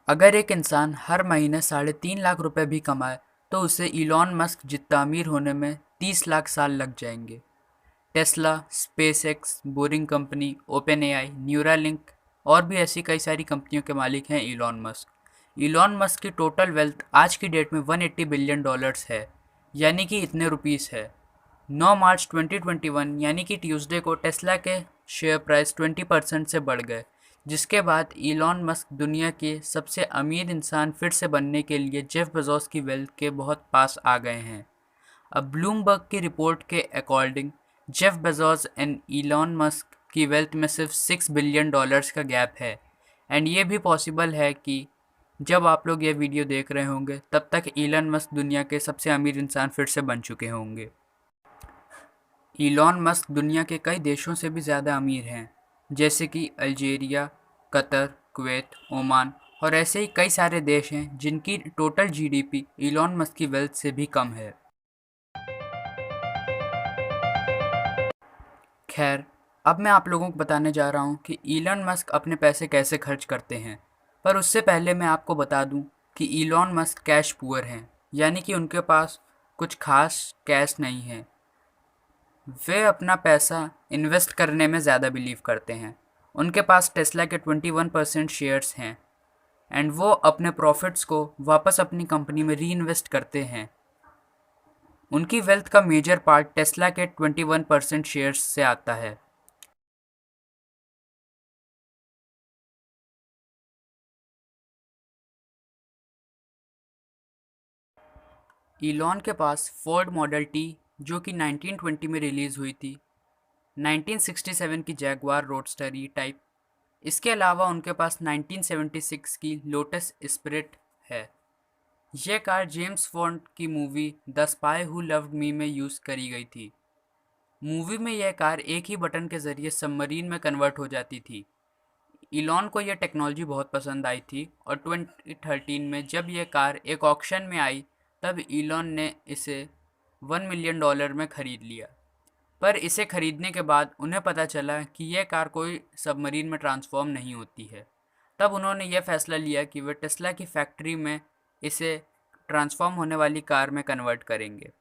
अगर एक इंसान हर महीने 3.5 लाख रुपए भी कमाए तो उसे इलॉन मस्क जितना अमीर होने में 30 लाख साल लग जाएंगे। Tesla, SpaceX, boring company, open AI, Neuralink और भी ऐसी कई सारी कंपनियों के मालिक हैं इलॉन मस्क। इलॉन मस्क की टोटल वेल्थ आज की डेट में 180 बिलियन डॉलर्स है, यानी कि इतने रुपीस है। 9 मार्च 2021 यानी कि ट्यूसडे को टेस्ला के शेयर प्राइस 20% से बढ़ गए, जिसके बाद इलॉन मस्क दुनिया के सबसे अमीर इंसान फिर से बनने के लिए जेफ बेजोस की वेल्थ के बहुत पास आ गए हैं। अब ब्लूमबर्ग की रिपोर्ट के according Jeff Bezos and Elon Musk की वेल्थ में सिर्फ 6 बिलियन डॉलर्स का गैप है। एंड ये भी पॉसिबल है कि जब आप लोग ये वीडियो देख रहे होंगे तब तक इलॉन मस्क दुनिया के सबसे अमीर इंसान फिर से बन चुके होंगे। इलॉन मस्क दुनिया के कई देशों से भी ज़्यादा अमीर हैं, जैसे कि अल्जीरिया, कतर, कुवैत, ओमान और ऐसे ही कई सारे देश हैं जिनकी टोटल जीडीपी इलॉन मस्क की वेल्थ से भी कम है। खैर, अब मैं आप लोगों को बताने जा रहा हूँ कि इलॉन मस्क अपने पैसे कैसे खर्च करते हैं। पर उससे पहले मैं आपको बता दूँ कि इलॉन मस्क कैश पुअर हैं, यानी कि उनके पास कुछ खास कैश नहीं है। वे अपना पैसा इन्वेस्ट करने में ज़्यादा बिलीव करते हैं। उनके पास टेस्ला के 21% शेयर्स हैं एंड वो अपने प्रॉफिट्स को वापस अपनी कंपनी में री इन्वेस्ट करते हैं। उनकी वेल्थ का मेजर पार्ट टेस्ला के 21% शेयर्स से आता है। इलॉन के पास फोर्ड मॉडल टी, जो कि 1920 में रिलीज़ हुई थी, 1967 की जैगवार रोडस्टर ई टाइप, इसके अलावा उनके पास 1976 की लोटस स्पिरिट है। यह कार जेम्स बॉन्ड की movie the spy who loved me में यूज़ करी गई थी। मूवी में यह कार एक ही बटन के ज़रिए सबमरीन में कन्वर्ट हो जाती थी। इलॉन को यह टेक्नोलॉजी बहुत पसंद आई थी और 2013 में जब यह कार एक ऑक्शन में आई तब इलॉन ने इसे $1 मिलियन में ख़रीद लिया। पर इसे खरीदने के बाद उन्हें पता चला कि यह कार कोई सबमरीन में ट्रांसफॉर्म नहीं होती है। तब उन्होंने यह फैसला लिया कि वे टेस्ला की फैक्ट्री में इसे ट्रांसफॉर्म होने वाली कार में कन्वर्ट करेंगे।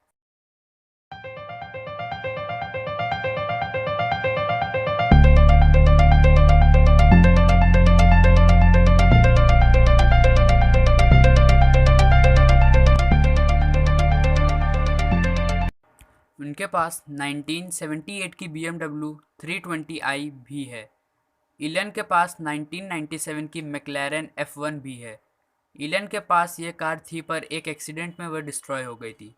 उनके पास 1978 की BMW 320i भी है। इलन के पास 1997 की मैक्लारेन F1 भी है। इलन के पास ये कार थी पर एक एक्सीडेंट में वह डिस्ट्रॉय हो गई थी।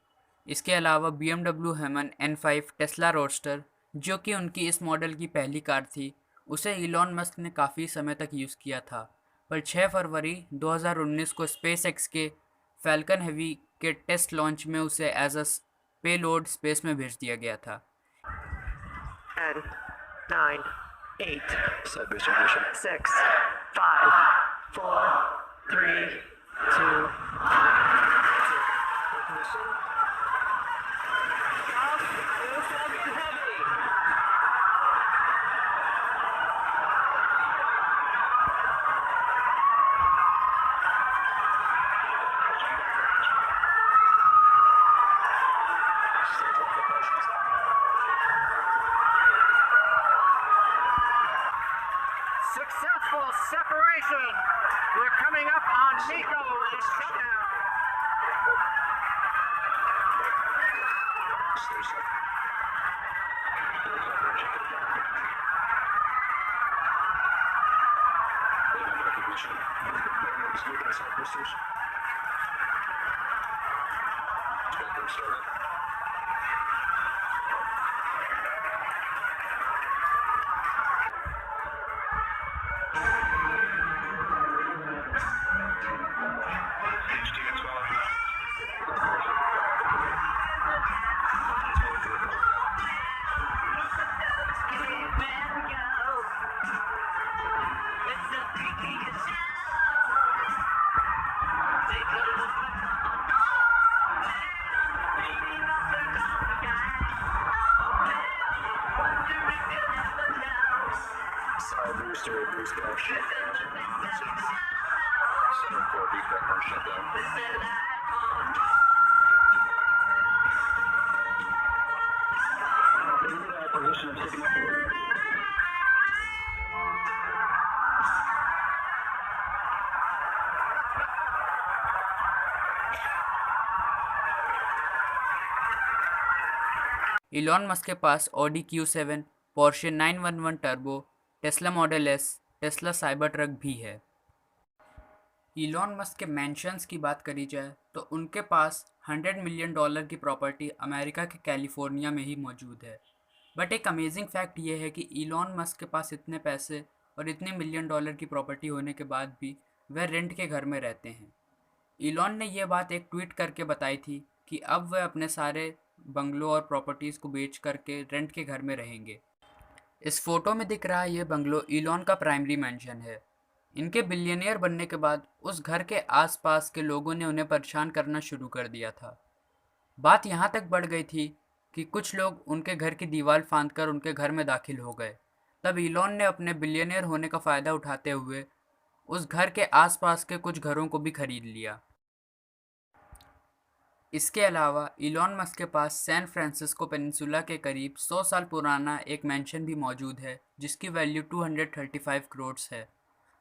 इसके अलावा BMW हेमन N5 टेस्ला रोडस्टर, जो कि उनकी इस मॉडल की पहली कार थी, उसे इलॉन मस्क ने काफ़ी समय तक यूज़ किया था। पर 6 फरवरी 2019 को स्पेसएक्स के फैल्कन हेवी के टेस्ट लॉन्च में उसे एज अ पेलोड स्पेस में भेज दिया गया था। 10, 9, 8, 6, 5, 4, 3, 2, 1. Successful separation. We're coming up on Nico and shutdown. 7-4 VSAT car shut down. Acquisition of signal. Elon Musk के पास Audi Q7, Porsche 911 turbo, Tesla model S, Tesla Cybertruck भी है। Elon Musk के मैंशंस की बात करी जाए तो उनके पास $100 मिलियन की प्रॉपर्टी अमेरिका के कैलिफोर्निया में ही मौजूद है। बट एक अमेजिंग फैक्ट ये है कि इलॉन मस्क के पास इतने पैसे और इतने $1 मिलियन की प्रॉपर्टी होने के बाद भी वह रेंट के घर में रहते हैं। इलॉन ने यह बात एक ट्वीट करके बताई थी कि अब वह अपने सारे बंगलों और प्रॉपर्टीज़ को बेच करके रेंट के घर में रहेंगे। इस फोटो में दिख रहा ये बंगलो इलॉन का प्राइमरी मैंशन है। इनके बिलियनियर बनने के बाद उस घर के आसपास के लोगों ने उन्हें परेशान करना शुरू कर दिया था। बात यहाँ तक बढ़ गई थी कि कुछ लोग उनके घर की दीवार फांदकर उनके घर में दाखिल हो गए। तब इलॉन ने अपने बिलियनियर होने का फ़ायदा उठाते हुए उस घर के आसपास के कुछ घरों को भी खरीद लिया। इसके अलावा इलॉन मस्क के पास सैन फ्रांसिस्को पेनिनसुला के करीब 100 साल पुराना एक मैंशन भी मौजूद है जिसकी वैल्यू 235 करोड़ है।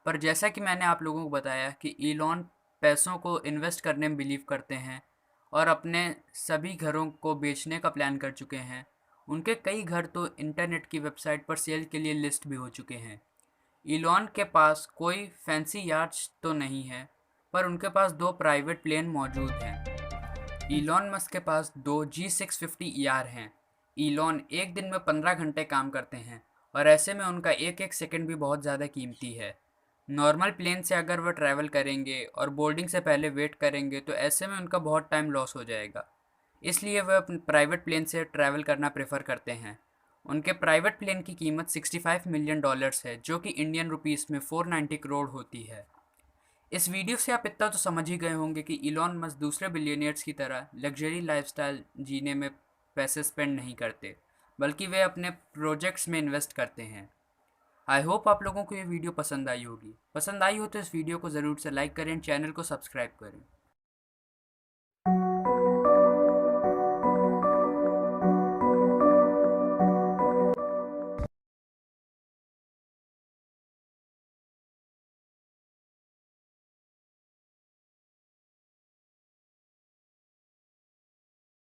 पर जैसा कि मैंने आप लोगों को बताया कि इलॉन पैसों को इन्वेस्ट करने में बिलीव करते हैं और अपने सभी घरों को बेचने का प्लान कर चुके हैं। उनके कई घर तो इंटरनेट की वेबसाइट पर सेल के लिए लिस्ट भी हो चुके हैं। इलॉन के पास कोई फैंसी यार्ड्स तो नहीं है, पर उनके पास 2 प्राइवेट प्लेन मौजूद हैं। इलॉन मस्क के पास 2 G650ER हैं। इलॉन एक दिन में 15 घंटे काम करते हैं और ऐसे में उनका एक एक सेकंड भी बहुत ज़्यादा कीमती है। नॉर्मल प्लेन से अगर वह ट्रैवल करेंगे और बोर्डिंग से पहले वेट करेंगे तो ऐसे में उनका बहुत टाइम लॉस हो जाएगा। इसलिए वह प्राइवेट प्लेन से ट्रैवल करना प्रेफर करते हैं। उनके प्राइवेट प्लेन की कीमत $65 मिलियन है जो कि इंडियन रुपीस में 490 करोड़ होती है। इस वीडियो से आप इतना तो समझ ही गए होंगे कि इलॉन मस्क दूसरे बिलियनियर्स की तरह लग्जरी लाइफस्टाइल जीने में पैसे स्पेंड नहीं करते, बल्कि वे अपने प्रोजेक्ट्स में इन्वेस्ट करते हैं। आई होप आप लोगों को ये वीडियो पसंद आई होगी। पसंद आई हो तो इस वीडियो को ज़रूर से लाइक करें, चैनल को सब्सक्राइब करें।